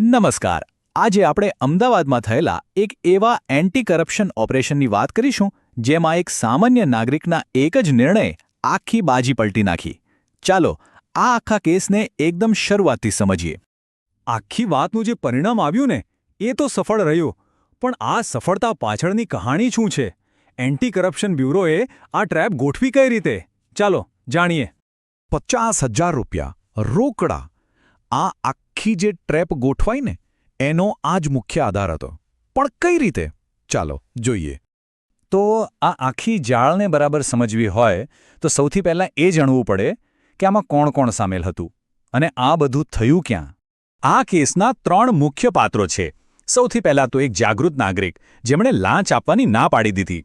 નમસ્કાર. આજે આપણે અમદાવાદમાં થયેલા એક એવા એન્ટી કરપ્શન ઓપરેશનની વાત કરીશું જેમાં એક સામાન્ય નાગરિકના એક જ નિર્ણયે આખી બાજી પલટી નાખી. ચાલો આ આખા કેસને એકદમ શરૂઆતથી સમજીએ. આખી વાતનું જે પરિણામ આવ્યું ને એ તો સફળ રહ્યું, પણ આ સફળતા પાછળની કહાણી શું છે? એન્ટી કરપ્શન બ્યુરોએ આ ટ્રેપ ગોઠવી કઈ રીતે? ચાલો જાણીએ. 50,000 રૂપિયા રોકડા, આ આખી જે ટ્રેપ ગોઠવાઈ ને એનો આ જ મુખ્ય આધાર હતો. પણ કઈ રીતે? ચાલો જોઈએ. તો આ આખી જાળને બરાબર સમજવી હોય તો સૌથી પહેલાં એ જાણવું પડે કે આમાં કોણ કોણ સામેલ હતું અને આ બધું થયું ક્યાં. આ કેસના 3 મુખ્ય પાત્રો છે. સૌથી પહેલાં તો એક જાગૃત નાગરિક જેમણે લાંચ આપવાની ના પાડી દીધી.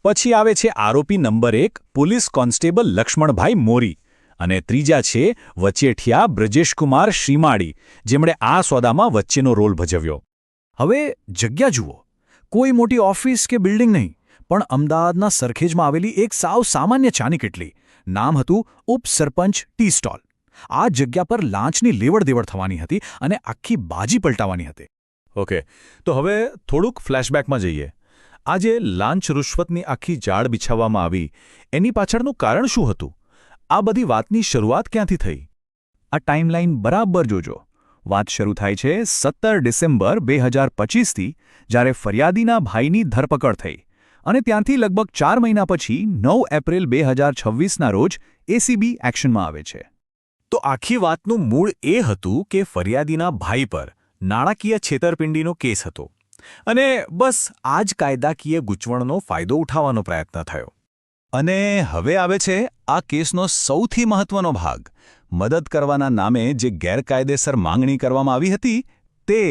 પછી આવે છે આરોપી નંબર 1 પોલીસ કોન્સ્ટેબલ લક્ષ્મણભાઈ મોરી. અને ત્રીજા છે વચેઠિયા બ્રજેશકુમાર શ્રીમાળી, જેમણે આ સોદામાં વચ્ચેનો રોલ ભજવ્યો. હવે જગ્યા જુઓ. કોઈ મોટી ઓફિસ કે બિલ્ડિંગ નહીં, પણ અમદાવાદના સરખેજમાં આવેલી એક સાવ સામાન્ય ચાની કેટલી. નામ હતું ઉપસરપંચ ટી સ્ટોલ. આ જગ્યા પર લાંચની લેવડ-દેવડ થવાની હતી અને આખી બાજી પલટાવાની હતી. ઓકે, તો હવે થોડુંક ફ્લેશબેકમાં જઈએ. આ જે લાંચ રૂશ્વતની આખી જાળ બિછાવવામાં આવી એની પાછળનું કારણ શું હતું? આ બધી વાતની શરૂઆત ક્યાંથી થઈ? આ ટાઈમલાઈન બરાબર જોજો. વાત શરૂ થાય છે 17 ડિસેમ્બર 2025થી, જ્યારે ફરિયાદીના ભાઈની ધરપકડ થઈ. અને ત્યાંથી લગભગ 4 મહિના પછી 9 એપ્રિલ 2026ના રોજ એસીબી એક્શનમાં આવે છે. તો આખી વાતનું મૂળ એ હતું કે ફરિયાદીના ભાઈ પર નાણાકીય છેતરપિંડીનો કેસ હતો અને બસ આ જ કાયદાકીય ગૂંચવણનો ફાયદો ઉઠાવવાનો પ્રયત્ન થયો. અને હવે આવે છે આ કેસનો સૌથી મહત્વનો ભાગ. મદદ કરવાના નામે જે ગેરકાયદેસર માંગણી કરવામાં આવી હતી તે.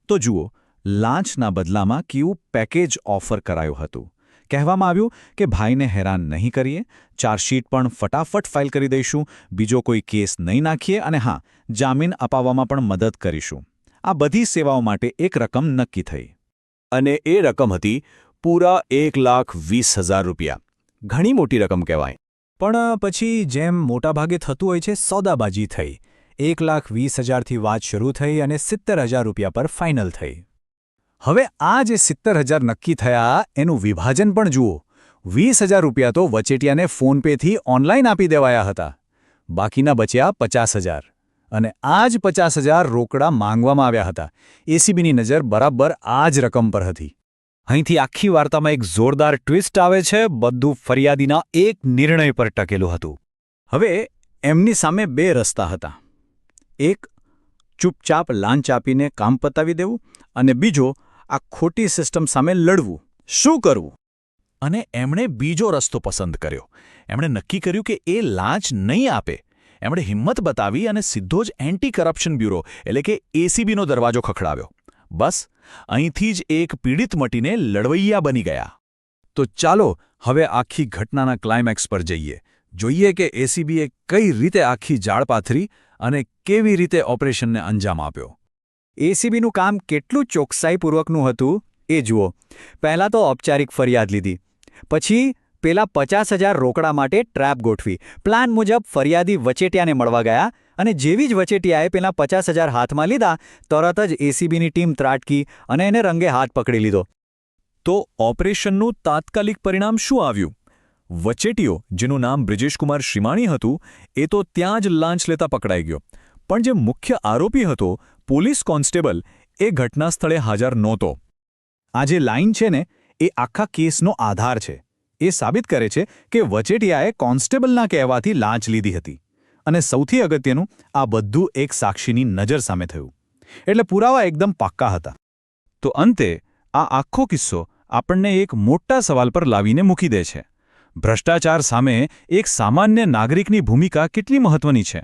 તો જુઓ, લાંચના બદલામાં કેવું પેકેજ ઓફર કરાયું હતું. કહેવામાં આવ્યું કે ભાઈને હેરાન નહીં કરીએ, ચાર્જશીટ પણ ફટાફટ ફાઇલ કરી દઈશું, બીજો કોઈ કેસ નહીં નાખીએ અને હા, જામીન અપાવવામાં પણ મદદ કરીશું. આ બધી સેવાઓ માટે એક રકમ નક્કી થઈ. અને એ રકમ હતી પૂરા 1,20,000 રૂપિયા. ઘણી મોટી રકમ કહેવાય. પણ પછી જેમ મોટાભાગે થતું હોય છે, સોદાબાજી થઈ. 1,20,000થી વાત શરૂ થઈ અને 70,000 રૂપિયા પર ફાઇનલ થઈ. હવે આ જે 70,000 નક્કી થયા એનું વિભાજન પણ જુઓ. 20,000 રૂપિયા તો વચેટિયાને ફોનપેથી ઓનલાઈન આપી દેવાયા હતા. બાકીના બચ્યા 50,000. અને આ જ 50,000 રોકડા માંગવામાં આવ્યા હતા. એસીબીની નજર બરાબર આ જ રકમ પર હતી. અહીંથી આખી વાર્તામાં એક જોરદાર ટ્વિસ્ટ આવે છે. બધું ફરિયાદીના એક નિર્ણય પર ટકેલું હતું. હવે એમની સામે 2 રસ્તા હતા. એક, ચૂપચાપ લાંચ આપીને કામ પતાવી દેવું, અને બીજો, આ ખોટી સિસ્ટમ સામે લડવું. શું કરવું? અને એમણે બીજો રસ્તો પસંદ કર્યો. એમણે નક્કી કર્યું કે એ લાંચ નહીં આપે. એમણે હિંમત બતાવી અને સીધો જ એન્ટી કરપ્શન બ્યુરો એટલે કે એસીબીનો દરવાજો ખખડાવ્યો. બસ અહીંથી જ એક પીડિત મટીને લડવૈયા બની ગયા. તો ચાલો હવે આખી ઘટનાના ક્લાઇમેક્સ પર જઈએ. જોઈએ કે એસીબીએ કઈ રીતે આખી જાળ પાથરી અને કેવી રીતે ઓપરેશનને અંજામ આપ્યો. એસીબીનું કામ કેટલું ચોકસાઈપૂર્વકનું હતું એ જુઓ. પહેલાં તો ઔપચારિક ફરિયાદ લીધી. પછી પેલા 50,000 રોકડા માટે ટ્રેપ ગોઠવી. પ્લાન મુજબ ફરિયાદી વચેટિયાને મળવા ગયા અને જેવી જ વચેટિયાએ પેલા 50,000 હાથમાં લીધા, તરત જ એસીબીની ટીમ ત્રાટકી અને એને રંગે હાથ પકડી લીધો. તો ઓપરેશનનું તાત્કાલિક પરિણામ શું આવ્યું? વચેટિયો, જેનું નામ બ્રજેશકુમાર શ્રીમાણી હતું, એ તો ત્યાં જ લાંચ લેતા પકડાઈ ગયો. પણ જે મુખ્ય આરોપી હતો, પોલીસ કોન્સ્ટેબલ, એ ઘટના સ્થળે હાજર નહોતો. આ જે લાઈન છે ને, એ આખા કેસનો આધાર છે. એ સાબિત કરે છે કે વચેટિયાએ કોન્સ્ટેબલના કહેવાથી લાંચ લીધી હતી. અને સૌથી અગત્યનું, આ બધું એક સાક્ષીની નજર સામે થયું. એટલે પુરાવા એકદમ પાક્કા હતા. તો અંતે આ આખો કિસ્સો આપણને એક મોટા સવાલ પર લાવીને મૂકી દે છે. ભ્રષ્ટાચાર સામે એક સામાન્ય નાગરિકની ભૂમિકા કેટલી મહત્વની છે.